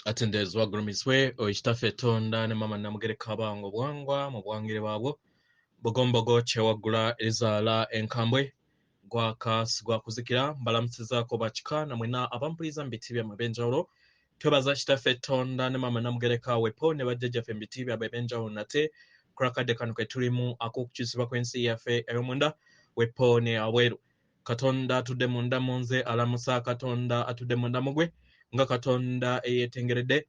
atendezwa gurumiswe oishitafe tonda ne mama namugereka bango bwangwa mu bwangire bwabwo bugombogo chewagula ezala enkambwe gwaka sigwa kuzikira mbalamusizaako bakika namwena abampuliza mbitibya mabenjawulo twebaza kitafe tonda ne mama namugereka wepo ne bajjajjaffe mbitibya bebenjawulo nate kurakadde kano ke tulimu ak'okukyusibwa kw'ensi yaffe ey'omunda wepo ne abweru katonda atudde munda mu nze alamusa katonda atudde munda mu gwe nga katonda eyetengeredde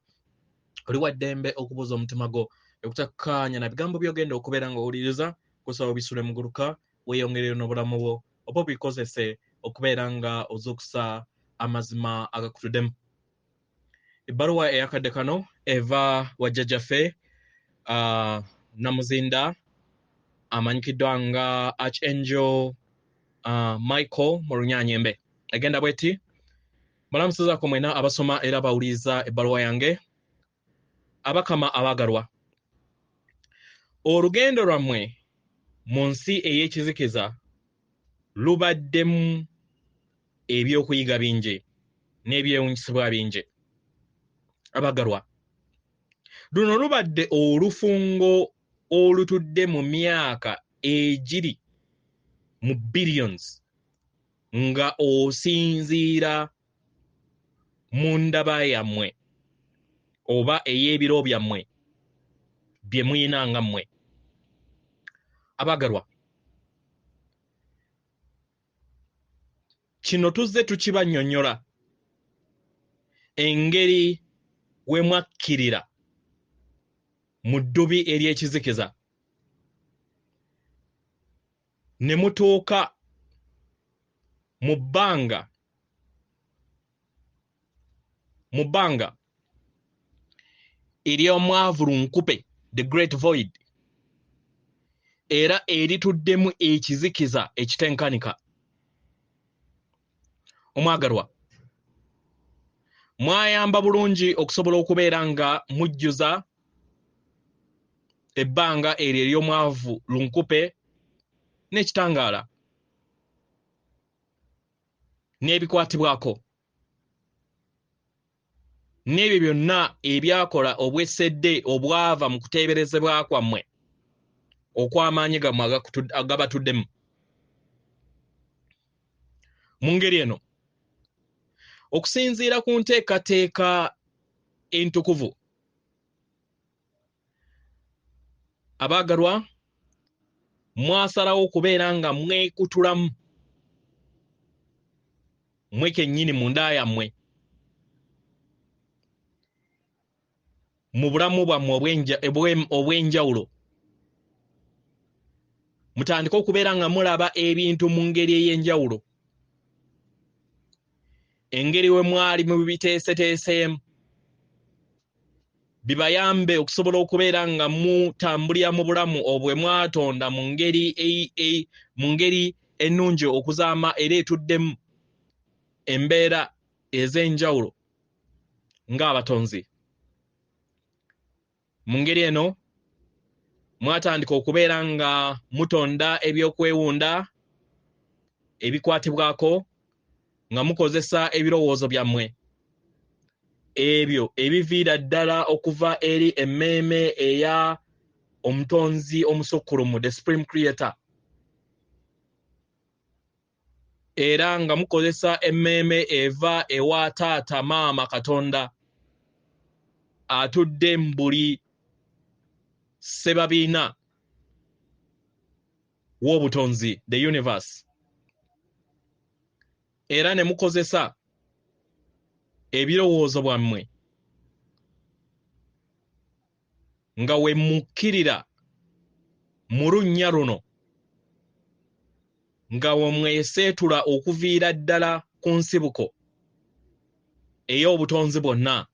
oli wa ddembe okubuuza omutima gwo okutakkaanya na bigambo by'ogenda okubeera ng'owuliriza kusaba obisule muguluka weeyongerere n'obulamu bwo oba obikozese okubeera nga ozuukusa amazima agakutuddemu. Ebbaluwa eyakadde kano eva wa jjajjaffe Namuzinda amanyikiddwa nga Archangel Michael mu Runyaanyembe egenda bweti balamusizaako mwena abasoma era bawuliriza ebbaluwa yange. Abakama abaagalwa, olugendo lwammwe mu nsi ey'ekizikiza lubaddemu ebyokuyiga bingi n'ebyewunyisibwa bingi. Abaagalwa, luno lubadde olufungo olutudde mu myaka egiri mu billions nga osinziira mu ndaba yammwe oba ey'ebiro byammwe bye muyina nga mmwe. Abaagalwa, kino tuzze tukibannyonnyola engeri we mwakkirira mu ddubi ery'ekizikiza ne mutuuka mu bbanga ery'omwavu lunkupe, the great void, era erituddemu ekizikiza ekitenkanika. Omwagalwa, mwayamba bulungi okusobola okubeera nga mujjuza ebbanga eryo ery'omwavu lunkupe n'ekitangaala n'ebikwatibwako n'ebyo byonna ebyakola obwesedde obwava mu kuteeberezebwa kwammwe okw'amaanyi gammwe agabatuddemu. Mu ngeri eno, okusinziira ku nteekateeka entukuvu, abaagalwa, mwasalawo okubeera nga mwekutulamu mwe kennyini mu nda yammwe mu bulamu bwammwe obw'enjawulo, mutandike okubeera nga mulaba ebintu mu ngeri ey'enjawulo, engeri we mwali mu biteeseteeseemu bibayambe okusobola okubeera nga mutambulira mu bulamu obwe mwatonda mu ngeri ennungi okuzaama era etuddemu embeera ez'enjawulo ng'abatonzi. Mu ngeri eno mwatandika okubeera nga mutonda ebyokwewunda ebikwatibwako nga mukozesa ebirowoozo byammwe ebyo ebiviira ddala okuva eri emmeeme eya omutonzi omusukkulumu, the supreme creator, era nga mukozesa emmeeme eva ewa taata maama Katonda atudde mu buli ssebabiina w'obutonzi, the universe, era ne mukozesa ebirowoozo bwammwe nga we mukkirira mu lunnya luno nga we mweseetula okuviira ddala ku nsibuko ey'obutonzi bwonna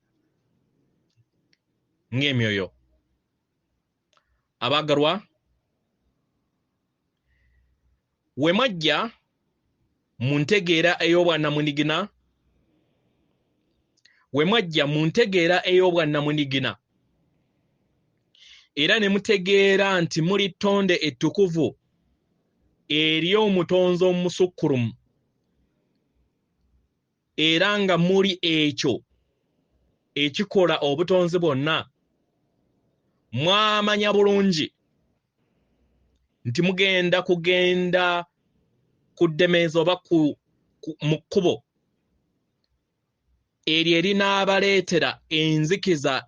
ng'emyoyo. Abaagalwa, we mwajja mu ntegeera ey'obwannamunigina, era ne mutegeera nti muli ttonde ettukuvu ery'omutonzi omusukkulumu, era nga muli ekyo ekikola obutonzi bwonna mwamanya bulungi nti mugenda kugenda kuddemeeza oba mu kkubo eryo erinaabaleetera enzikiza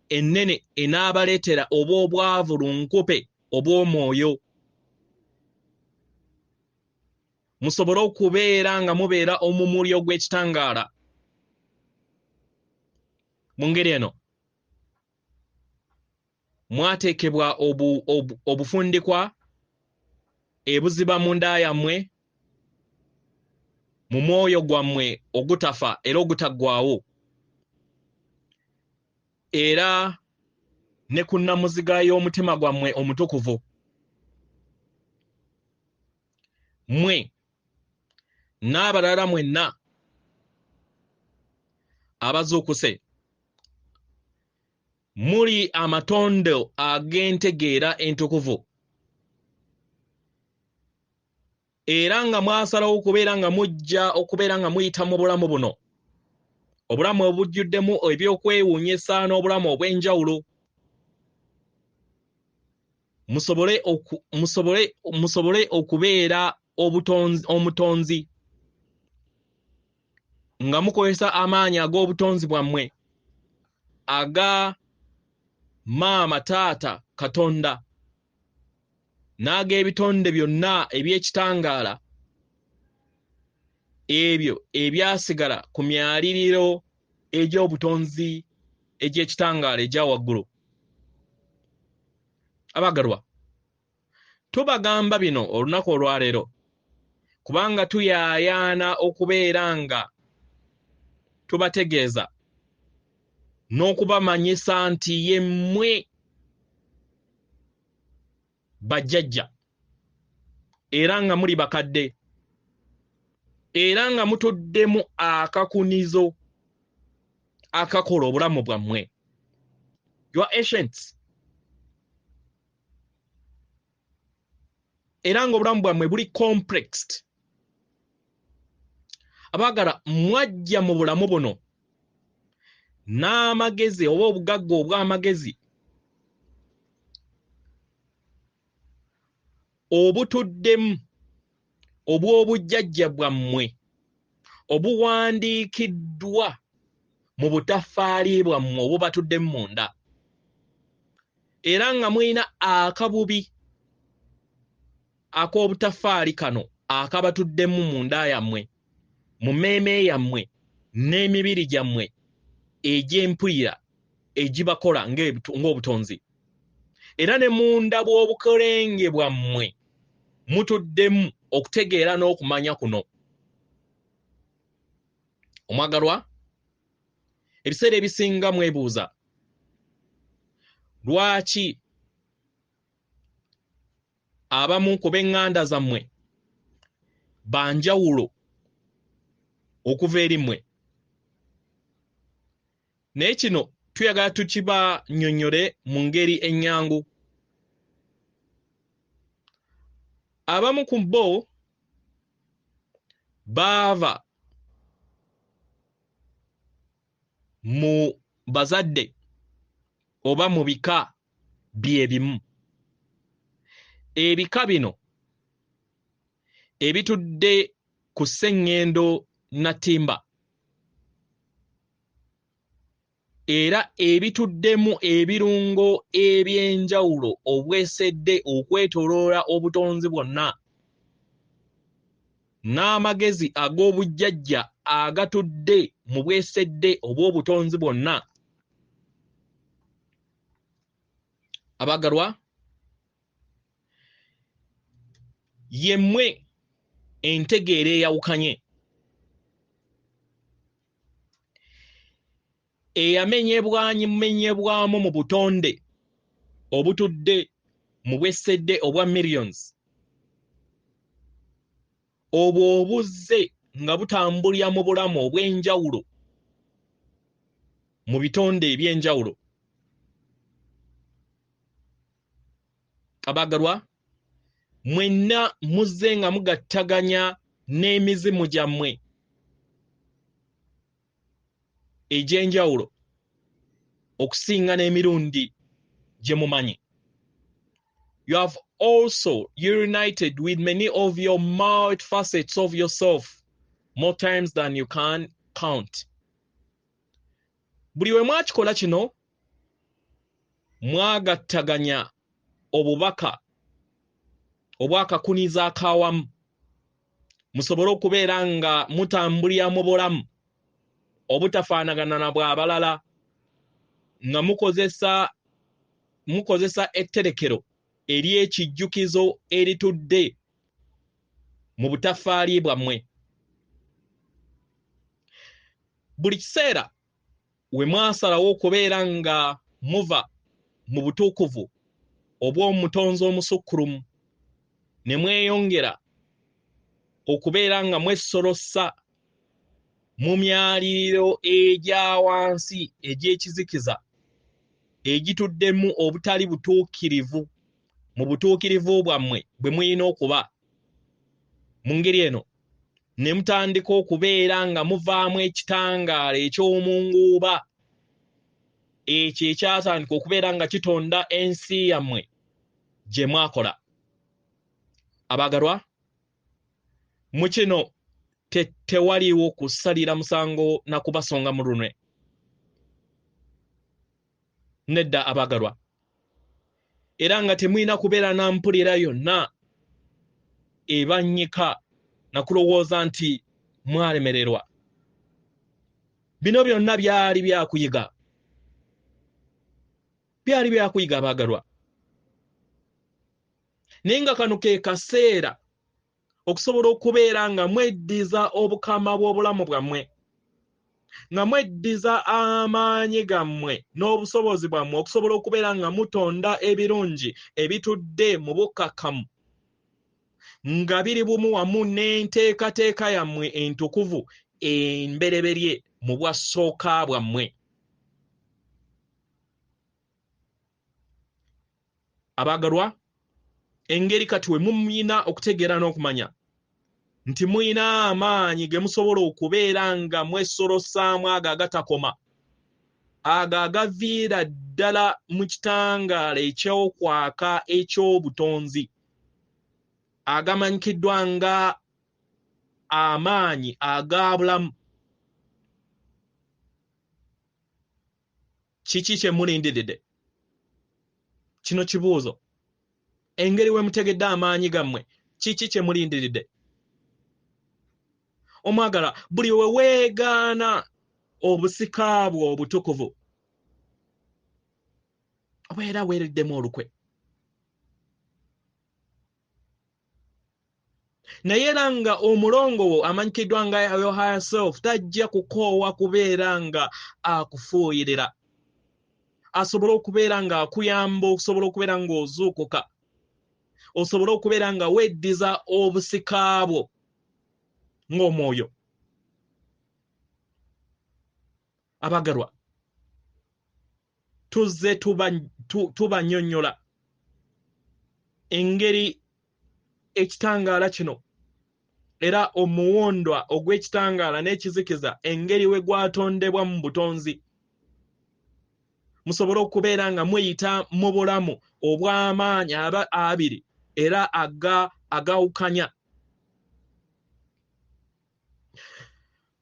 ennene enaabaleetera oba obwavu lunkupe obw'omwoyo. Musobole okubeera nga mubeera omumuli ogw'ekitangaala. Mu ngeri eno mwateekebwa obufundikwa ebuziba mu nda yammwe, mu mwoyo gwammwe ogutafa era ogutaggwaawo, era ne ku nnamuziga y'omutima gwammwe omutukuvu. Mmwe n'abalala mwenna abazuukuse muli amatondo ag'entegeera entukuvu, era nga mwasalawo okubeera nga mujja okubeera nga muyita mu bulamu buno, obulamu obujjuddemu ebyokwewuunyisa n'obulamu obw'enjawulo, musobole okubeera omutonzi nga mukozesa amaanyi ag'obutonzi bwammwe aga maama taata Katonda n'ag'ebitonde byonna eby'ekitangaala ebyo ebyasigala ku myaliriro egy'obutonzi egy'ekitangaala egya waggulu. Abagalwa, tubagamba bino olunaku olwaleero kubanga tuyaayaana okubeera nga tubategeeza n'okubamanyisa nti yemmwe bajjajja era nga muli bakadde era nga mutuddemu akakunizo akakola obulamu bwammwe. You are ancients. Era nga obulamu bwammwe buli complexed. Abaagala, mwajja mu bulamu buno n'amagezi oba obugagga obw'amagezi obutuddemu obw'obujjajja bwammwe obuwandiikiddwa mu butaffaali bwammwe obubatuddemu munda, era nga mulina akabubi ak'obutaffaali kano akabatuddemu munda yammwe, mu mmeeme yammwe n'emibiri gyammwe egy'empulira egibakola ng'obutonzi, era ne munda bw'obukolenge bwammwe mutuddemu okutegeera n'okumanya kuno. Omwagalwa, ebiseera ebisinga mwebuuza lwaki abamu ku b'eŋŋanda zammwe banjawulo okuva eri mmwe. Naye kino tuyagala tukibannyonnyole mu ngeri ennyangu. Abamu ku bo baava mu bazadde oba mu bika bye bimu. Ebika bino ebitudde ku sseŋŋendo nattimba era ebituddemu ebirungo eby'enjawulo obwesedde okwetooloola obutonzi bwonna n'amagezi ag'obujjajja agatudde mu bwesedde obw'obutonzi bwonna. Abagalwa, yemmwe entegeera eyawukanye eyamenyebwamu mu butonde obutudde mu bwesedde obwa millions, obwo obuzze nga butambulira mu bulamu obw'enjawulo mu bitonde eby'enjawulo. Abagalwa, mwenna muzze nga mugattaganya n'emizimu gyammwe egy'enjawulo okusinga n'emirundi gye mumanyi. You have also united with many of your multifacets of yourself more times than you can count. Buli we mwakikola kino mwagattaganya obubaka obwakakuniza akawamu musobole okubeera nga mutambulira mu bulamu obutafaanagana na bw'abalala nga mukozesa etterekero ery'ekijjukizo eritudde mu butaffaali bwammwe. Buli kiseera we mwasalawo okubeera nga muva mu butuukuvu obw'omutonzi omusukkulumu ne mweyongera okubeera nga mwesolossa mu myaliriro egya wansi egy'ekizikiza egituddemu obutali butuukirivu mu butuukirivu bwammwe bwe muyina okuba. Mu ngeri eno ne mutandika okubeera nga muvaamu ekitangaala eky'omunguuba ekyo ekyatandika okubeera nga kitonda ensi yammwe gye mwakola. Abagalwa, mu kino tewaliwo kusalira musango na kubasonga mu lunwe. Nedda abagalwa. Era nga temulina kubeera na mpulira yonna ebannyika na kulowooza nti mwalemererwa. Bino byonna byali byakuyiga. Byali byakuyiga abagalwa. Naye nga kano ke kaseera okusobola okubeera nga mweddiza obukama bw'obulamu bwammwe, nga mweddiza amaanyi gammwe n'obusobozi bwammwe okusobola okubeera nga mutonda ebirungi ebitudde mu bukkakkamu, nga biri bumu wamu n'enteekateeka yammwe entukuvu embereberye mu bwassooka bwammwe. Abagalwa, engeri kati we mumuyina okutegeera n'okumanya nti muyina amaanyi ge musobola okubeera nga mwesolossaamu ago agatakoma, ago agaviira ddala mu kitangaala eky'okwaka eky'obutonzi, agamanyikiddwa nga amaanyi aga bulamu. Kiki kye mulindiridde? Kino kibuuzo. Engeri we mutegedde amaanyi gammwe, kiki kye mulindiridde? Omwagala, buli we weegaana obusika bwo obutukuvu obeera weereddemu olukwe. Naye era nga omulongo wo amanyikiddwa nga your higher self tajja kukoowa kubeera nga akufuuyirira, asobole okubeera nga akuyamba okusobola okubeera ng'ozuukuka, osobole okubeera nga weddiza obusika bwo ng'omwoyo. Abagalwa, tuzze tubannyonnyola engeri ekitangaala kino era omuwondwa ogw'ekitangaala n'ekizikiza engeri we gwatondebwa mu butonzi, musobole okubeera nga mweyita mu bulamu obw'amaanyi abiri era agawukanya.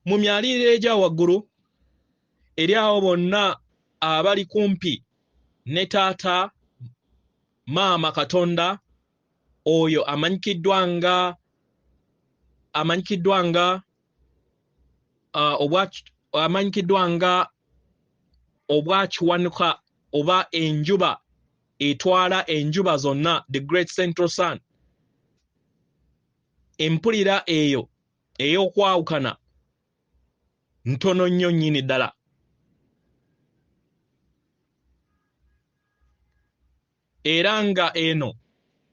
Mu myaliriro egya waggulu eri awo bonna abali kumpi ne taata maama Katonda oyo amanyikiddwa nga obwakiwanuka oba enjuba etwala enjuba zonna, the great central sun. Empulira eyo ey'okwawukana ntono nnyo nnyini ddala. Era nga eno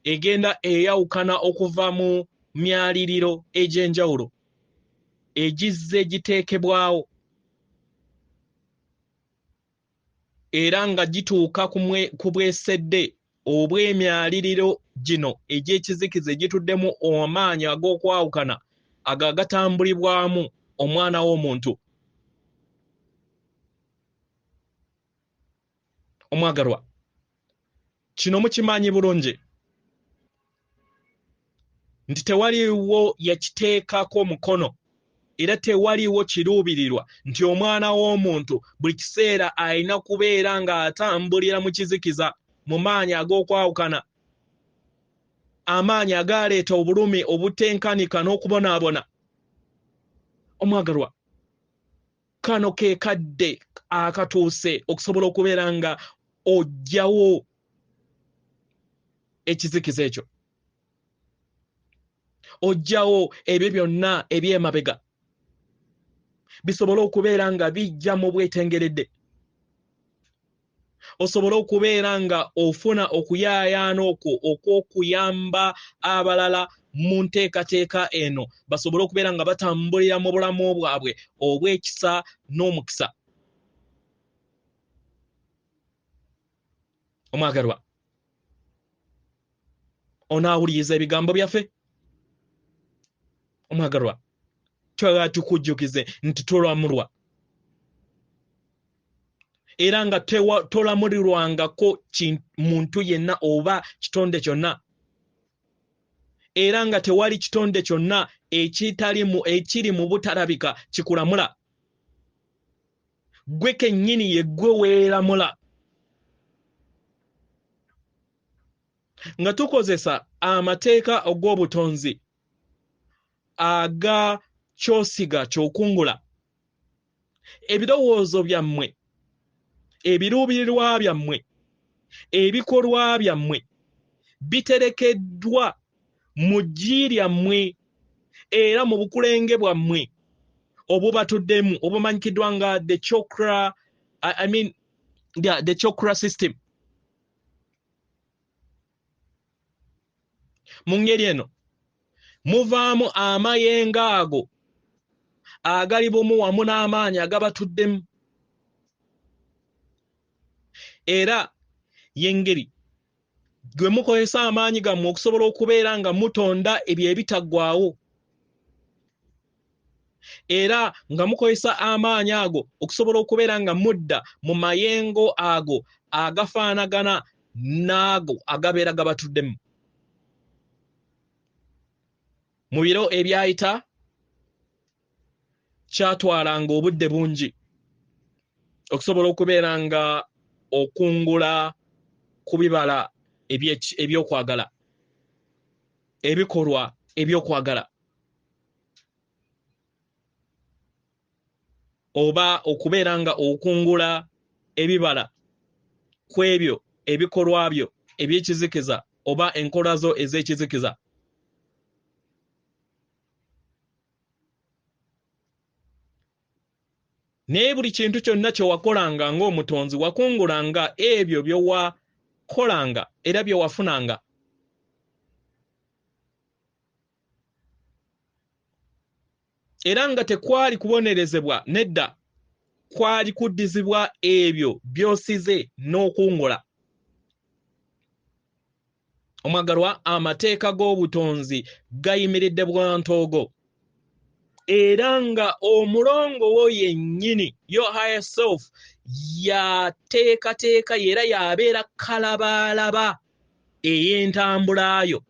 egenda eyawukana okuva mu myaliriro egy'enjawulo egizze giteekebwawo era nga gituuka ku bwesedde obw'emyaliriro gino egy'ekizikiza egituddemu amaanyi ag'okwawukana agatambulibwamu omwana w'omuntu. Omwagalwa, kino mukimanyi bulungi nti tewaliwo yakiteekako mukono era tewaliwo kiruubirirwa nti omwana w'omuntu buli kiseera alina kubeera ng'atambulira mu kizikiza mu maanyi ag'okwawukana, amaanyi agaleeta obulumi obutenkanika n'okubonaabona. Omwagalwa, kano ke kadde akatuuse okusobola okubeera nga ojjawo ekizikiza ekyo, ojjawo ebyo byonna eby'emabega bisobole okubeera nga bijja mu bwetengeredde, osobole okubeera nga ofuna okuyaayaana okwo okw'okuyamba abalala mu nteekateeka eno basobole okubeera nga batambulira mu bulamu bwabwe obw'ekisa n'omukisa. Omwagalwa, onaawuliriza ebigambo byaffe? Omwagalwa, twagala tukujjukize nti tolamulwa era nga tolamulirwangako muntu yenna oba kitonde kyonna, era nga tewali kitonde kyonna ekiri mu butalabika kikulamula. Gwe kennyini ye gwe weeramula. Nga tukozesa amateeka ag'obutonzi aga kyosiga kyokungula, ebirowoozo byammwe, ebiruubirirwa byammwe, ebikolwa byammwe biterekeddwa mu ggi lyammwe era mu bukulenge bwammwe obubatuddemu obumanyikiddwa nga the chakra system. Mu ngeri eno muvaamu amayengo ago agali bumu wamu n'amaanyi agabatuddemu, era y'engeri gwe mukozesa amaanyi gammwe okusobola okubeera nga mutonda ebyo ebitaggwaawo, era nga mukozesa amaanyi ago okusobola okubeera nga mudda mu mayengo ago agafaanagana n'ago agabeera gabatuddemu. Mu biro ebyayita kyatwalanga obudde bungi okusobola okubeera nga okungula ku bibala ebyokwagala, ebikolwa ebyokwagala, oba okubeera nga okungula ebibala ku ebyo ebikolwa byo eby'ekizikiza oba enkola zo ez'ekizikiza. Naye buli kintu kyonna kye wakolanga ng'omutonzi wakungulanga ebyo bye wakolanga era bye wafunanga. Era nga tekwali kubonerezebwa nedda, kwali kuddizibwa ebyo by'osize n'okungula. Omwagalwa, amateeka g'obutonzi gayimiridde bwantoogo. Era nga omulongo wo yennyini, your higher self, yateekateeka era yabeera kalabaalaba ey'entambulayo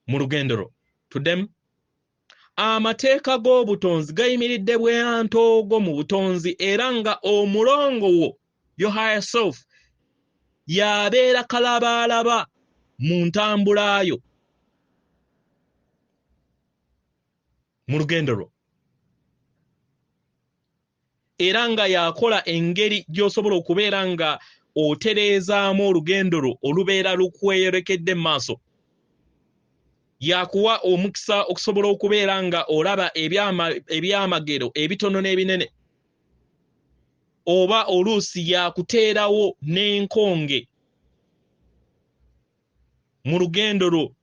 mu lugendo lwo. Tuddemu. Amateeka g'obutonzi gayimiridde bwantoogo mu butonzi era nga omulongo wo, your higher self, yabeera kalabaalaba mu ntambulayo mu lugendo lwo, era nga yakola engeri gy'osobola okubeera nga otereezaamu olugendo lwo olubeera lukweyolekedde mu maaso. Yakuwa omukisa okusobola okubeera nga olaba ebyamagero ebitono n'ebinene, oba oluusi yakuteerawo n'enkonge mu lugendo lwo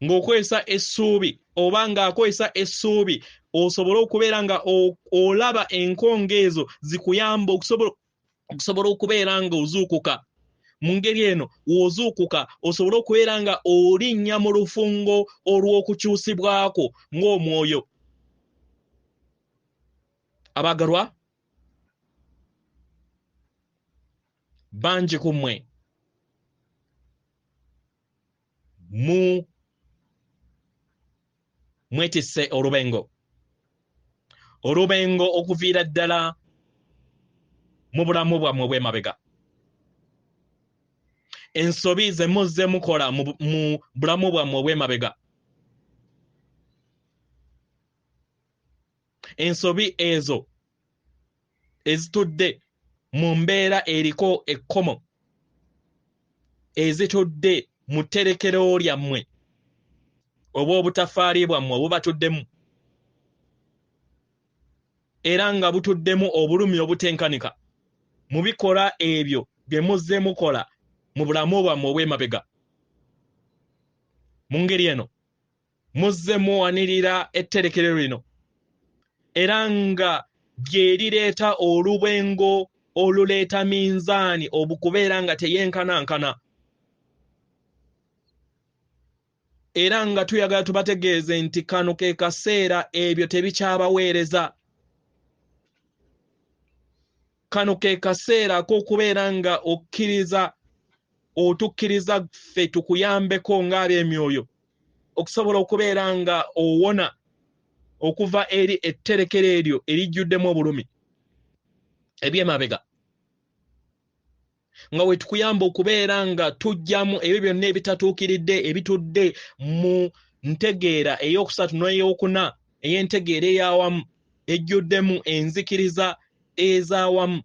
ng'okozesa essuubi oba ng'akozesa essuubi osobole okubeera nga olaba enkonge ezo zikuyamba okusobola okubeera nga ozuukuka. Mu ngeri eno w'ozuukuka osobole okubeera nga olinnya mu lufungo olw'okukyusibwako ng'omwoyo. Abagalwa bangi ku mmwe mwetisse olubengo okuviira ddala mu bulamu bwammwe obw'emabega. Ensobi ze muzze mukola mu bulamu bwammwe obw'emabega. Ensobi ezo ezitudde mu mbeera eriko ekkomo, ezitudde mu tterekero lyammwe oba obutafaali bwammwe obubatuddemu, era nga butuddemu obulumi obutenkanika mu bikola ebyo bye muzze mukola mu bulamu bwammwe obw'emabega. Mu ngeri eno muzze muwanirira etterekero lino, era nga bye lireeta olubengo oluleeta minzaani obukubeera nga teyenkanankana, era nga tuyagala tubategeeze nti kano ke kaseera ebyo tebikyabaweereza. Kano ke kaseera ak'okubeera nga otukkiriza ffe tukuyambeko ng'ab'emyoyo okusobola okubeera nga owona okuva eri etterekero eryo erijjuddemu obulumi eby'emabega, nga we tukuyamba okubeera nga tujjamu ebyo byonna ebitatuukiridde ebitudde mu ntegeera ey'okusatu n'ey'okuna ey'entegeera ey'awamu ejjuddemu enzikiriza ez'awamu.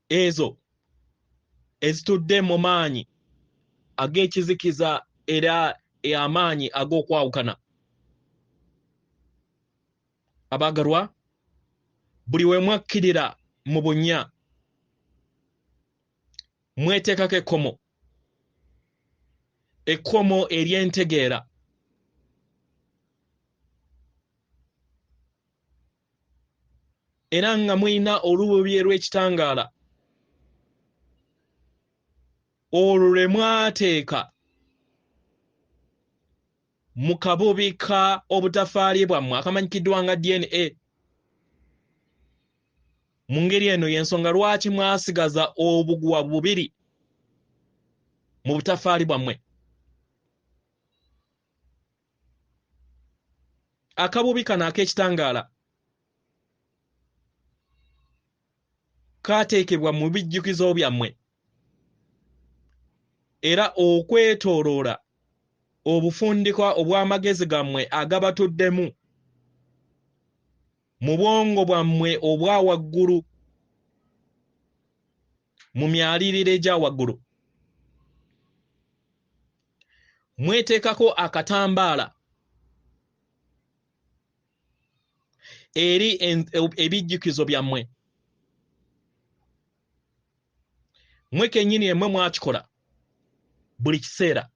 Ezo ezitudde mu maanyi ag'ekizikiza era amaanyi ag'okwawukana. Abaagalwa, buli we mwakkirira mu bunnya mweteekako ekkomo ery'entegeera, era nga mulina olububi lw'ekitangaala olwo lwe mwateeka mu kabubi ka obutafaali bwammwe akamanyikiddwa nga DNA. Mu ngeri eno y'ensonga lwaki mwasigaza obuguwa bubiri mu butafaali bwammwe. Akabubi kano ak'ekitangaala kaateekebwa mu bijjukizo byammwe era okwetooloola obufundikwa obw'amagezi gammwe agabatuddemu mu bwongo bwammwe obwa waggulu, mu myaliriro egya waggulu. Mweteekako akatambaala eri ebijjukizo byammwe. Mwe kennyini emmwe mwakikola buli kiseera,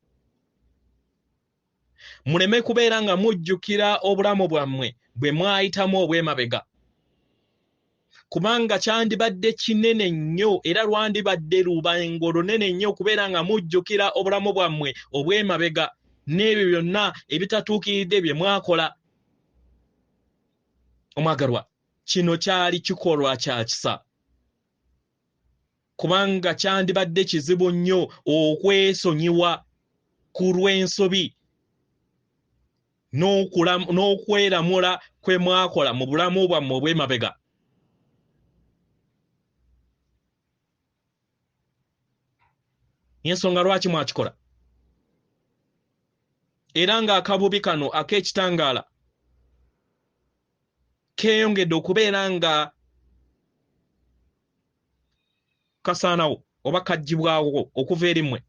muleme kubeera nga mujjukira obulamu bwammwe bwe mwayitamu obw'emabega, kubanga kyandibadde kinene nnyo era lwandibadde lubango lunene nnyo okubeera nga mujjukira obulamu bwammwe obw'emabega n'ebyo byonna ebitatuukiridde bye mwakola. Omwagalwa, kino kyali kikolwa kya kisa, kubanga kyandibadde kizibu nnyo okwesonyiwa ku lw'ensobi n'okweramula kwe mwakola mu bulamu bwammwe obw'emabega. Y'ensonga lwaki mwakikola. Era ng'akabubi kano ak'ekitangaala keeyongedde okubeera nga kasaanawo oba kaggyibwawo okuva eri mmwe,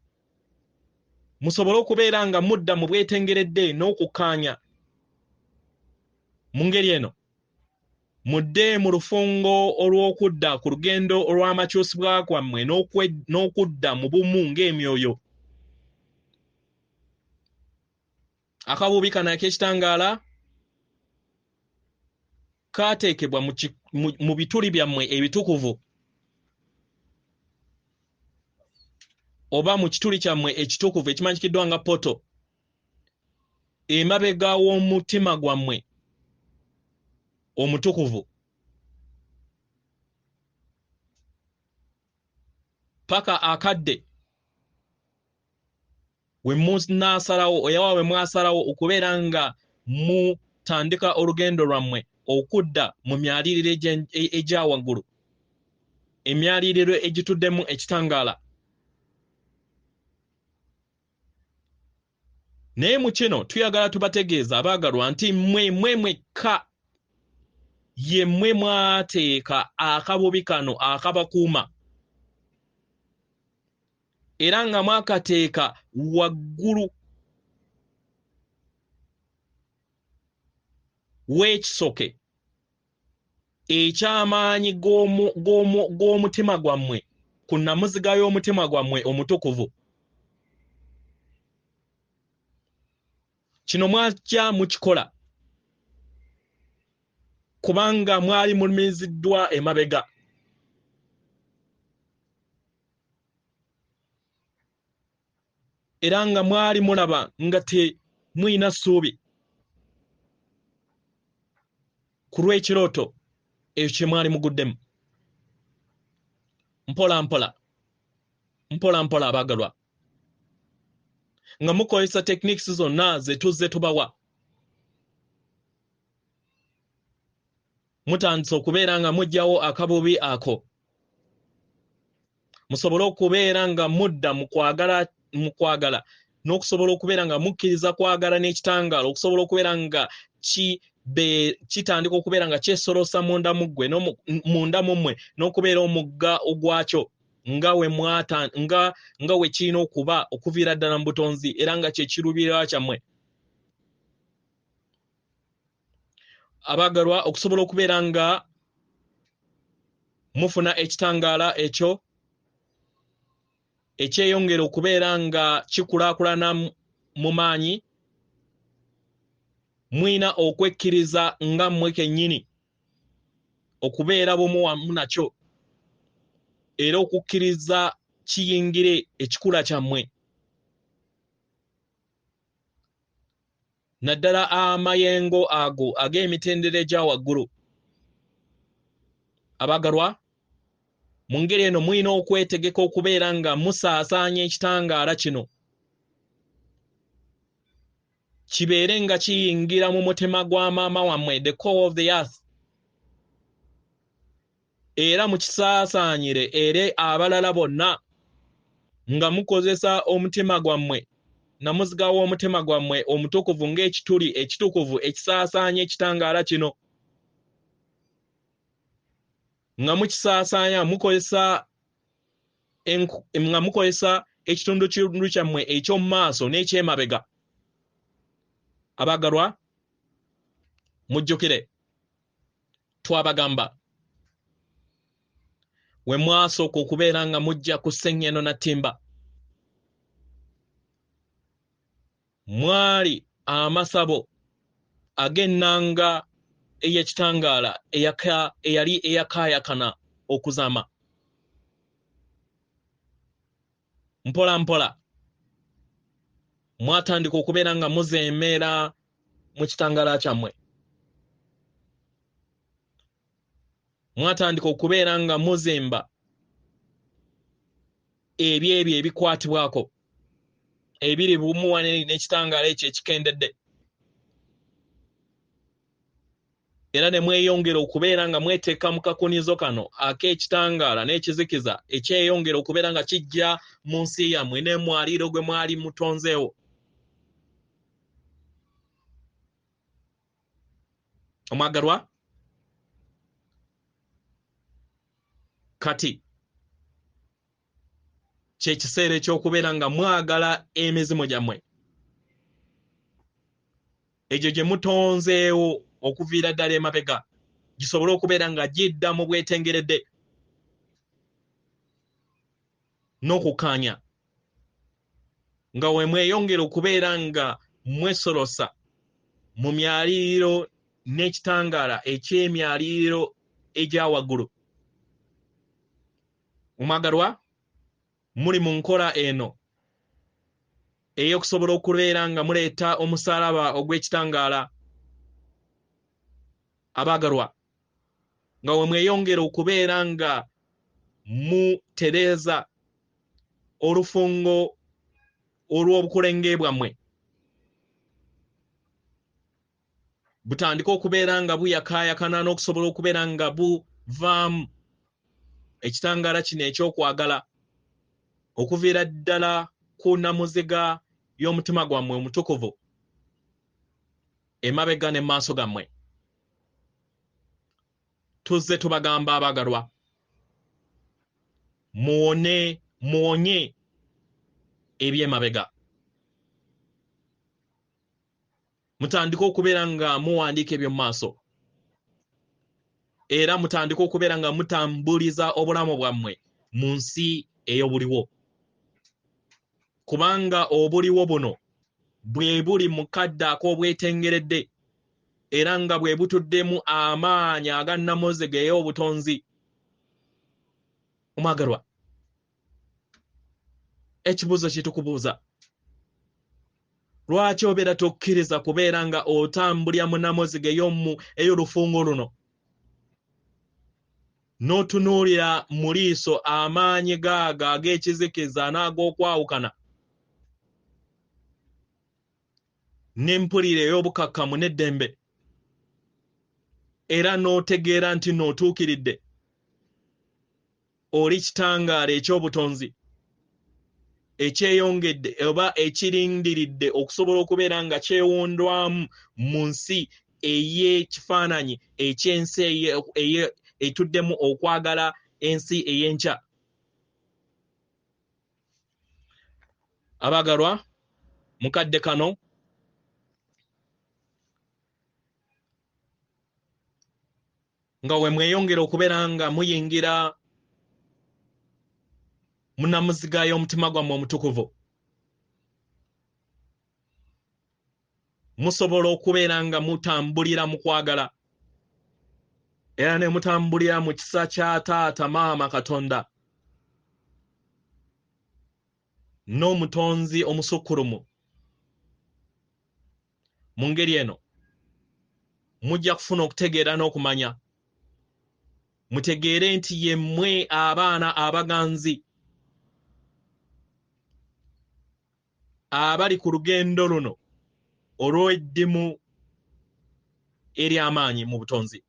musobole okubeera nga mudda mu bwetengeredde n'okukkaanya. Mu ngeri eno mudde mu lufungo olw'okudda ku lugendo olw'amakyusibwa kwammwe n'okudda mu bumu ng'emyoyo. Akabubi kano ak'ekitangaala kaateekebwa mu bituli byammwe ebitukuvu oba mu kituli kyammwe ekitukuvu ekimanyikiddwa nga poto, emabega w'omutima gwammwe omutukuvu paka akadde we munasalawo oyawa we mwasalawo okubeera nga mutandika olugendo lwammwe okudda mu myaliriro egya waggulu, emyaliriro egituddemu ekitangaala. Naye mu kino tuyagala tubategeeza abaagalwa nti mwekka ye mmwe mwateeka akabubi kano akabakuuma era nga mwakateeka waggulu w'ekisoke eky'amaanyi g'omutima gwammwe ku nnamuziga y'omutima gwammwe omutukuvu. Kino mwajja mukikola kubanga mwali mulumiriziddwa emabega. Era nga mwali mulaba nga temuyina ssuubi ku lw'ekirooto ekyo kye mwali muguddemu. Mpola mpola abaagalwa, nga mukozesa techniques zonna ze tuzze tubawa, mutandise okubeera nga mugyawo akabubi ako, musobole okubeera nga mudda mu kwagala n'okusobola okubeera nga mukkiriza kwagala n'ekitangaala, okusobola okubeera nga kitandika okubeera nga kyesolosa munda mu mmwe n'okubeera omugga ogwakyo nga we kirina okuba okuviira ddala mu butonzi era nga kye kiruubirirwa kyammwe. Abaagalwa, okusobola okubeera nga mufuna ekitangaala ekyo ekyeyongera okubeera nga kikulaakulana mu maanyi, mwina okwekkiriza nga mmwe kennyini okubeera bumu wamu nakyo era okukkiriza kiyingire ekikula kyammwe. Naddala amayengo ago ag'emitendera egya waggulu. Abaagalwa, mu ngeri eno mwina okwetegeka okubeera nga musaasaanya ekitangaala kino kibeere nga kiyingira mu mutima gwa maama wammwe, the core of the earth, era mukisaasaanyire ere abalala bonna nga mukozesa omutima gwammwe, namuziga w'omutima gwammwe omutukuvu ng'ekituli ekitukuvu ekisaasaanya ekitangaala kino, nga mukisaasaanya mukozesa ekitundu kyammwe eky'omu maaso n'eky'emabega. Abaagalwa, mujjukire twabagamba we mwasooka okubeera nga mujja ku sseŋŋeno na ttimba, mwali amasabo ag'ennanga ey'ekitangaala eyali eyakaayakana okuzaama. Mpola mwatandika okubeera nga muzeemera mu kitangaala kyammwe, mwatandika okubeera nga muzimba ebyo ebikwatibwako ebiri bumu n'ekitangaala ekyo ekikendedde, era ne mweyongera okubeera nga mweteeka mu kakunizo kano ak'ekitangaala n'ekizikiza ekyeyongera okubeera nga kijja mu nsi yammwe n'emwaliiro gwe mwali mutonzeewo. Omwagalwa, kati kye kiseera eky'okubeera nga mwagala emizimu gyammwe egyo gye mutonzeewo okuviira ddala emabega gisobole okubeera nga gidda mu bwetengeredde n'okukkaanya, nga we mweyongera okubeera nga mwesolosa mu myaliriro n'ekitangaala eky'emyaliriro egya waggulu. Omwagalwa, muli mu nkola eno ey'okusobola okubeera nga muleeta omusaalaba ogw'ekitangaala abaagalwa nga we mweyongera okubeera nga mutereeza olufungo olw'obukulenge bwammwe butandika okubeera nga buyakaayakana n'okusobola okubeera nga buvaamu ekitangaala kino ekyokwagala okuviira ddala ku namuziga y'omutima gwammwe omutukuvu emabega ne maaso gammwe. Tuzze tubagamba abaagalwa, muwonye eby'emabega. Mutandika okubeera nga muwandiika ebyo mu maaso era mutandika okubeera nga mutambuliza obulamu bwammwe mu nsi ey'obuliwo, kubanga obuliwo buno bwe buli mu kadde ak'obwetengeredde era nga bwe butuddemu amaanyi aga nnamuziga ey'obutonzi. Omwagalwa, ekibuuzo kye tukubuuza, lwaki obeera tokkiriza kubeera nga otambulira mu nnamuziga ey'olufungo luno n'otunuulira mu liiso amaanyi gaaga ag'ekizikiza n'ag'okwawukana n'empulire ey'obukakkamu n'eddembe, era n'otegeera nti n'otuukiridde oli kitangaala eky'obutonzi ekyeyongedde oba ekirindiridde okusobola okubeera nga kyewondwamu mu nsi ey'ekifaananyi eky'ensi etuddemu okwagala ensi ey'enkya. Abaagalwa, mukadde kano nga we mweyongera okubeera nga muyingira mu nnamuziga y'omutima gwammwe omutukuvu, musobola okubeera nga mutambulira mu kwagala era ne mutambulira mu kisa kya Taata Maama Katonda n'omutonzi omusukkulumu. Mu ngeri eno mujja kufuna okutegeera n'okumanya, mutegeere nti yemmwe abaana abaganzi abali ku lugendo luno olw'eddimu ery'amaanyi mu butonzi,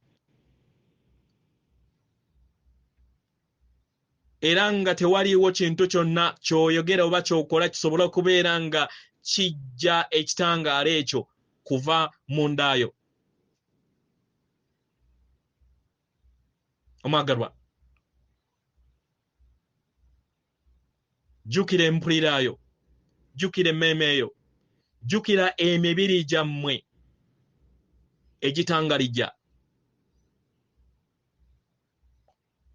era nga tewaliiwo kintu kyonna ky'oyogera oba ky'okola kisobola okubeera nga kijja ekitangaala ekyo kuva mu ndaayo. Omwagalwa, jjukira empuliraayo, jjukira emmeeme eyo, jjukira emibiri gyammwe egitangalijja,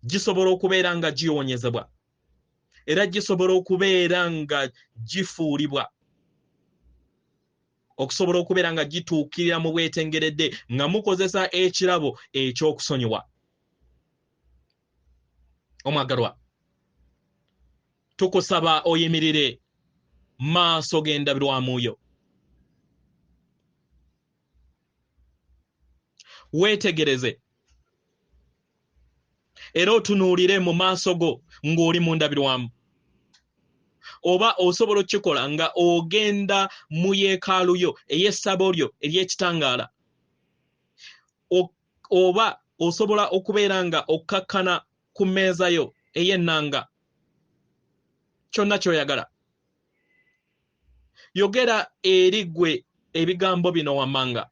gisobola okubeera nga giwonyezebwa era gisobola okubeera nga gifuulibwa okusobola okubeera nga gituukirira mu bwetengeredde nga mukozesa ekirabo eky'okusonyiwa. Omwagalwa, tukusaba oyimirire maaso g'endabirwamu yo, weetegereze era otunuulire mu maaso go ng'oli mu ndabirwamu, oba osobola okukikola nga ogenda mu yeekaalu yo ey'essabo lyo ery'ekitangaala, oba osobola okubeera nga okkakkana ku mmeeza yo ey'ennanga. Kyonna ky'oyagala yogera eri ggwe ebigambo bino wammanga: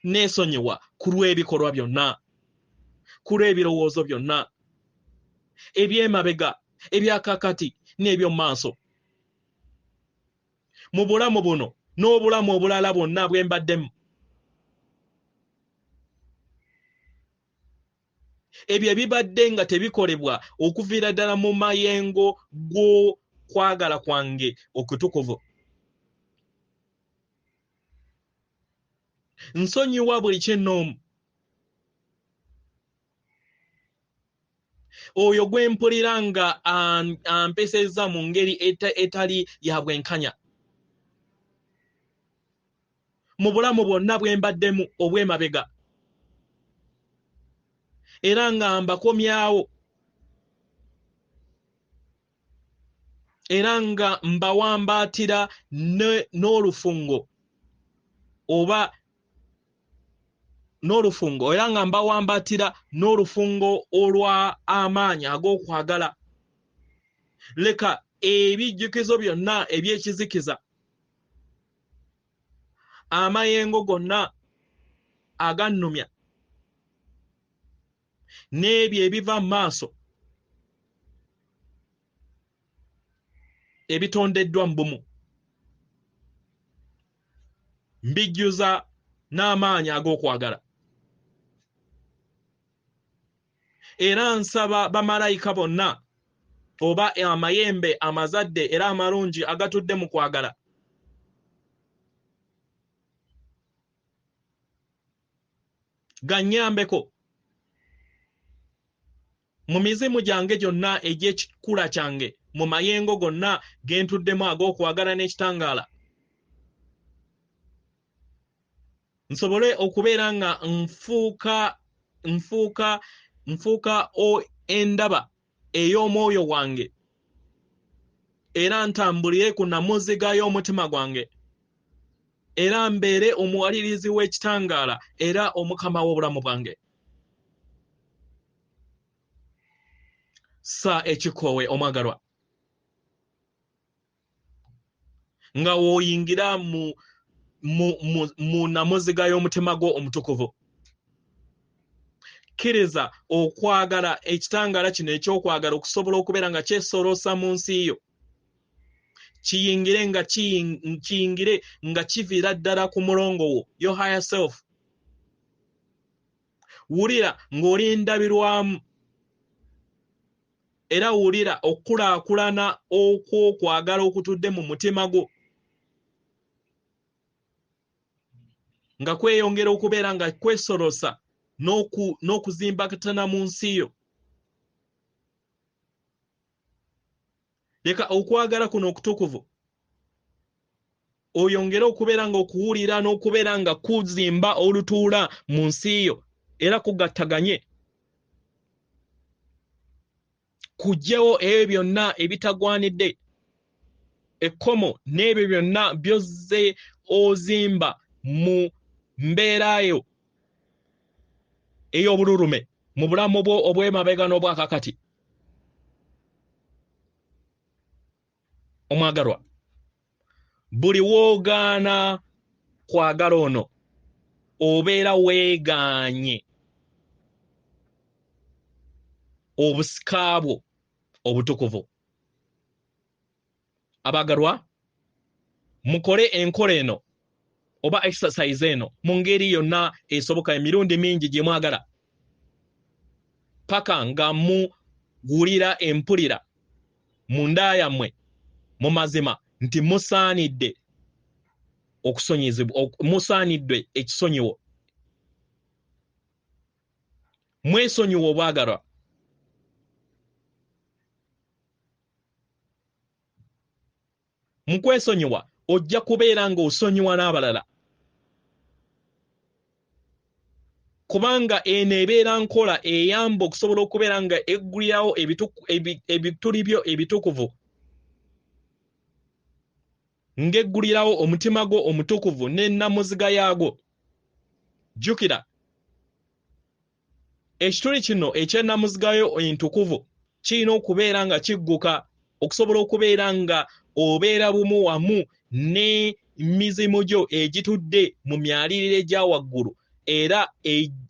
neesonyiwa ku lw'ebikolwa byonna, ku lw'ebirowoozo byonna eby'emabega, ebyakakati n'eby'omu maaso, mu bulamu buno n'obulamu obulala bwonna bwe mbaddemu. Ebyo ebibadde nga tebikolebwa okuviira ddala mu mayengo g'okwagala kwange okutukuvu, nsonyiwa buli kinnoomu, oyo gwe mpulira nga ampesezza mu ngeri etali ya bwenkanya mu bulamu bwonna bwe mbaddemu obw'emabega era nga mbakomyawo era nga mbawambaatira n'olufungo oba n'olufungo era nga mbawambaatira n'olufungo olwa amaanyi ag'okwagala. Leka ebijjukizo byonna ebyekizikiza, amayengo gonna agannumya n'ebyo ebiva mu maaso ebitondeddwa mu bumu mbijjuza n'amaanyi ag'okwagala. Era nsaba bamalayika bonna oba amayembe amazadde era amalungi agatudde mu kwagala gannyambeko mu mizimu gyange gyonna egy'ekikula kyange, mu mayengo gonna ge ntuddemu ag'okwagala n'ekitangaala, nsobole okubeera nga nfuuka endaba ey'omwoyo gwange era ntambulire ku namuziga y'omutima gwange era mbeere omuwalirizi w'ekitangaala era omukama w'obulamu bwange. Sa ekikoowe omwagalwa nga wooyingira mu namuziga y'omutima gwo omutukuvu. Kkiriza okwagala ekitangaala kino eky'okwagala okusobola okubeera nga kyesoloosa mu nsi yo, kiyingire nga kiviira ddala ku mulongo wo, your higher self. Wulira ng'oli ndabirwamu era wulira okukulaakulana okw'okwagala okutudde mu mutima gwo nga kweyongera okubeera nga kwesoloosa n'okuzimbagatana mu nsi yo. Leka okwagala kuno okutukuvu oyongere okubeera nga okuwulira n'okubeera nga kuzimba olutuula mu nsi yo era kugattaganye, kuggyewo ebyo byonna ebitagwanidde, ekkomo n'ebyo byonna byozze ozimba mu mbeerayo ey'obululume mu bulamu bwo obw'emabega n'obwakakati. Omwagalwa, buli woogaana kwagala ono obeera weegaanye obusika bwo obutukuvu. Abagalwa, mukole enkola eno oba exercise eno mu ngeri yonna esoboka emirundi mingi gye mwagala paka nga muwulira empulira mu nda yammwe mu mazima nti musaanidde okusonyizibwa, musaaniddwe ekisonyiwo, mwesonyiwa obwagalwa. Mu kwesonyiwa ojja kubeera ng'osonyiwa n'abalala, kubanga eno ebeera nkola eyamba okusobola okubeera nga eggulirawo ebituli byo ebitukuvu, ng'eggulirawo omutima gwo omutukuvu n'ennamuziga yaagwo. Jjukira, ekituli kino eky'ennamuziga yo entukuvu kirina okubeera nga kigguka okusobola okubeera nga obeera bumu wamu n'emizimu gyo egitudde mu myaliriro egya waggulu era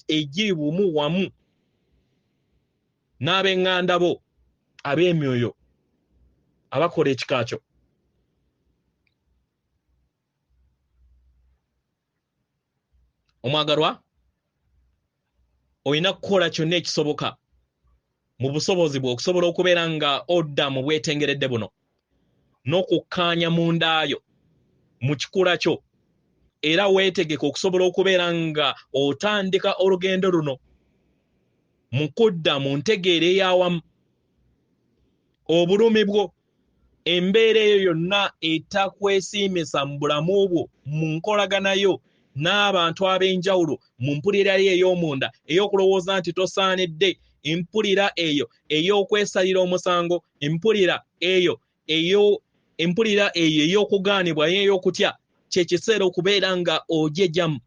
egiri bumu wamu n'ab'eŋŋanda bo ab'emyoyo abakola ekika kyo. Omwagalwa, olina kukola kyonna ekisoboka mu busobozi bwe okusobola okubeera nga odda mu bwetengeredde buno n'okukkaanya mu ndaayo mu kikula kyo era weetegeka okusobola okubeera nga otandika olugendo luno mu kudda mu ntegeera ey'awamu obulumi bwo embeera eyo yonna etakwesiimisa mu bulamu bwo mu nkolagana yo n'abantu ab'enjawulo mu mpulira yo ey'omunda ey'okulowooza nti tosaanidde, empulira eyo ey'okwesalira omusango, empulira eyo ey'okugaanibwa ey'okutya, kye kiseera okubeera nga ogyegyamu.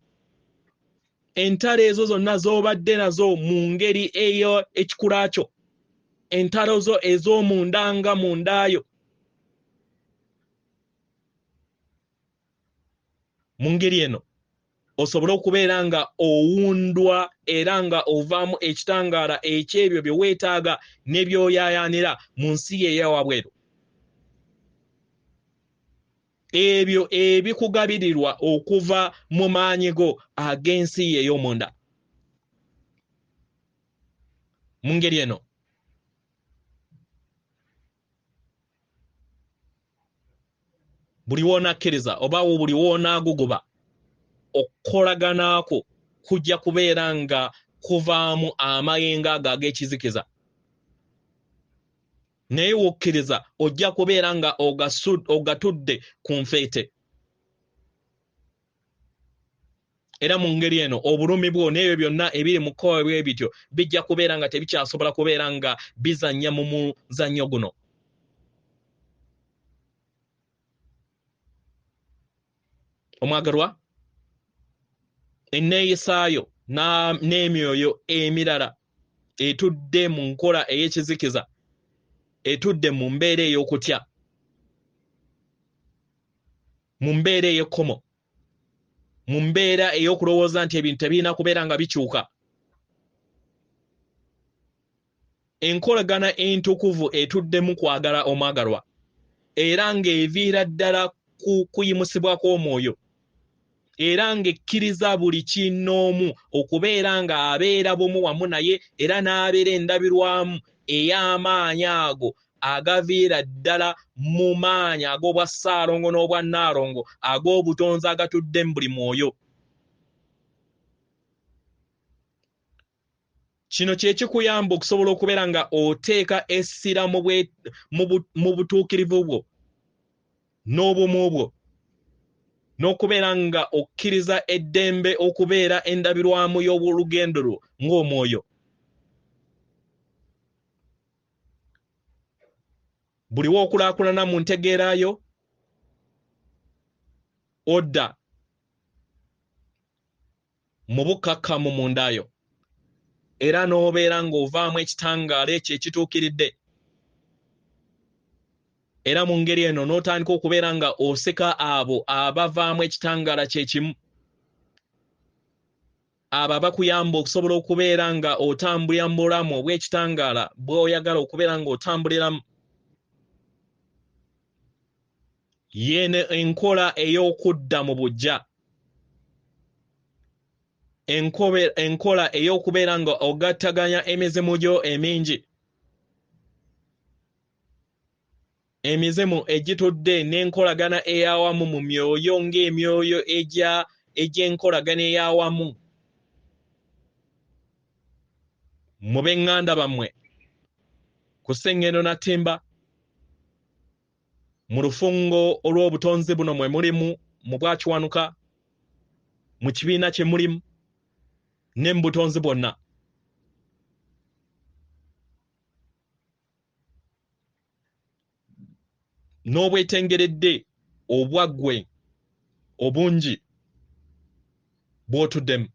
Entalo ezo zonna z'obadde nazo mu ngeri eyo ekikula kyo, entalo zo ez'omunda nga mundayo, mu ngeri eno osobole okubeera nga owundwa era nga ovaamu ekitangaala eky'ebyo bye weetaaga ne by'oyaayaanira mu nsi ye ey'ewabweru. Ebyo ebikugabirirwa okuva mu maanyi go ag'ensi ye ey'omunda. Mu ngeri eno buli w'onakkiriza oba buli w'onaaguguba okukolagana kwo kujja kubeera nga kuvaamu amayengo ago ag'ekizikiza. Naye wokkiriza ojja kubeera nga ogatudde ku nfeete. Era mu ngeri eno obulumi bwo n'ebyo byonna ebiri mu kkowa bwe bityo bijja kubeera nga tebikyasobola kubeera nga bizannya mu muzannyo guno. Omwagalwa, enneeyisaayo n'emyoyo emirala etudde mu nkola ey'ekizikiza, etudde mu mbeera ey'okutya, mu mbeera ey'ekkomo, mu mbeera ey'okulowooza nti ebintu tebirina kubeera nga bikyuka. Enkolagana entukuvu etuddemu kwagala omwagalwa, era ng'eviira ddala ku kuyimusibwa kw'omwoyo, era ng'ekkiriza buli kinnoomu okubeera ng'abeera bumu wamu naye era n'abeera endabirwamu ey'amaanyi ago agaviira ddala mu maanyi ag'obwa Ssaalongo n'obwa Nnaalongo ag'obutonzi agatudde mu buli mwoyo. Kino kye kikuyamba okusobola okubeera nga oteeka essira mu butuukirivu bwo n'obumu bwo, n'okubeera nga okkiriza eddembe okubeera endabirwamu y'olugendo lwo ng'omwoyo. Buli w'okulaakulana mu ntegeerayo odda mu bukkakkamu mundayo, era n'obeera ng'ovaamu ekitangaala ekyo ekituukiridde. Era mu ngeri eno n'otandika okubeera nga oseka abo abavaamu ekitangaala kye kimu, abo abakuyamba okusobola okubeera nga otambulira mu bulamu obw'ekitangaala bw'oyagala okubeera ng'otambuliramu. Yeene enkola ey'okudda mu buggya, enkola ey'okubeera nga ogattaganya emizimu gyo emingi, emizimu egitudde n'enkolagana ey'awamu mu myoyo ng'emyoyo egy'enkolagana ey'awamu mu b'eŋŋanda bammwe, ku Sseŋŋendo na Ttimba, mu lufungo olw'obutonzi buno mwe mulimu mu Bwakiwanuka, mu kibiina kye mulimu ne mu butonzi bwonna. N'obwetengeredde obwaggwe obungi bw'otuddemu,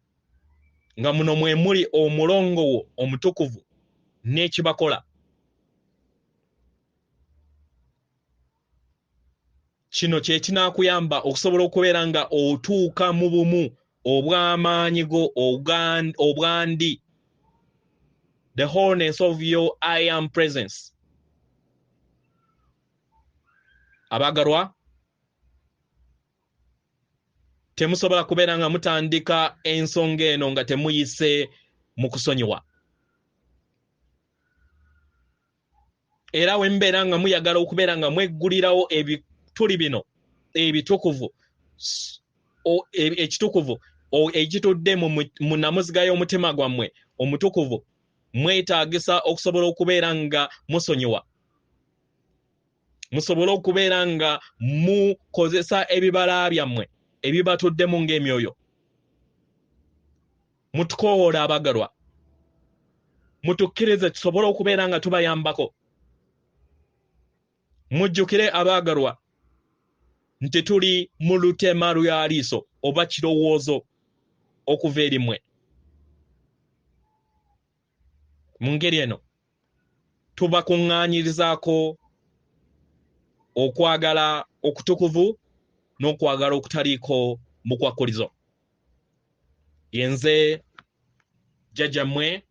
nga muno mwe muli omulongo wo omutukuvu n'ekibakola. Kino kye kinaakuyamba okusobola okubeera nga otuuka mu bumu obw'amaanyi go obwandi, the wholeness of your I am presence. Abagalwa, temusobola kubeera nga mutandika ensonga eno nga temuyise mu kusonyiwa. Era we mbeera nga muyagala okubeera nga mweggulirawo ebituli bino ebitukuvu, ekitukuvu ekitudde mu namuziga y'omutima gwammwe omutukuvu, mwetaagisa okusobola okubeera nga musonyiwa. musobole okubeera nga mukozesa ebibala byammwe ebibatuddemu ng'emyoyo. Mutukoowoola abagalwa, mutukkirize tusobole okubeera nga tubayambako. Mujjukire abaagalwa nti tuli mu lutema lwa liiso oba kirowoozo okuva eri mmwe. Mu ngeri eno tubakuŋŋaanyirizaako okwagala okutukuvu n'okwagala okutaliiko mukwakkulizo. Yenze jjajja mmwe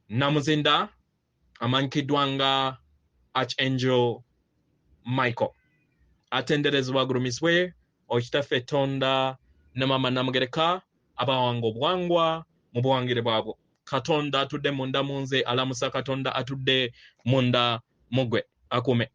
Namuzinda amanyikiddwa nga Archangel Michael. Atenderezebwa agulumisibwe Okitaffe Tonda ne Mama Namugereka abawanga obwangwa mu buwangire bwabwe. Katonda atudde munda mu nze alamusa Katonda atudde munda mugwe akume.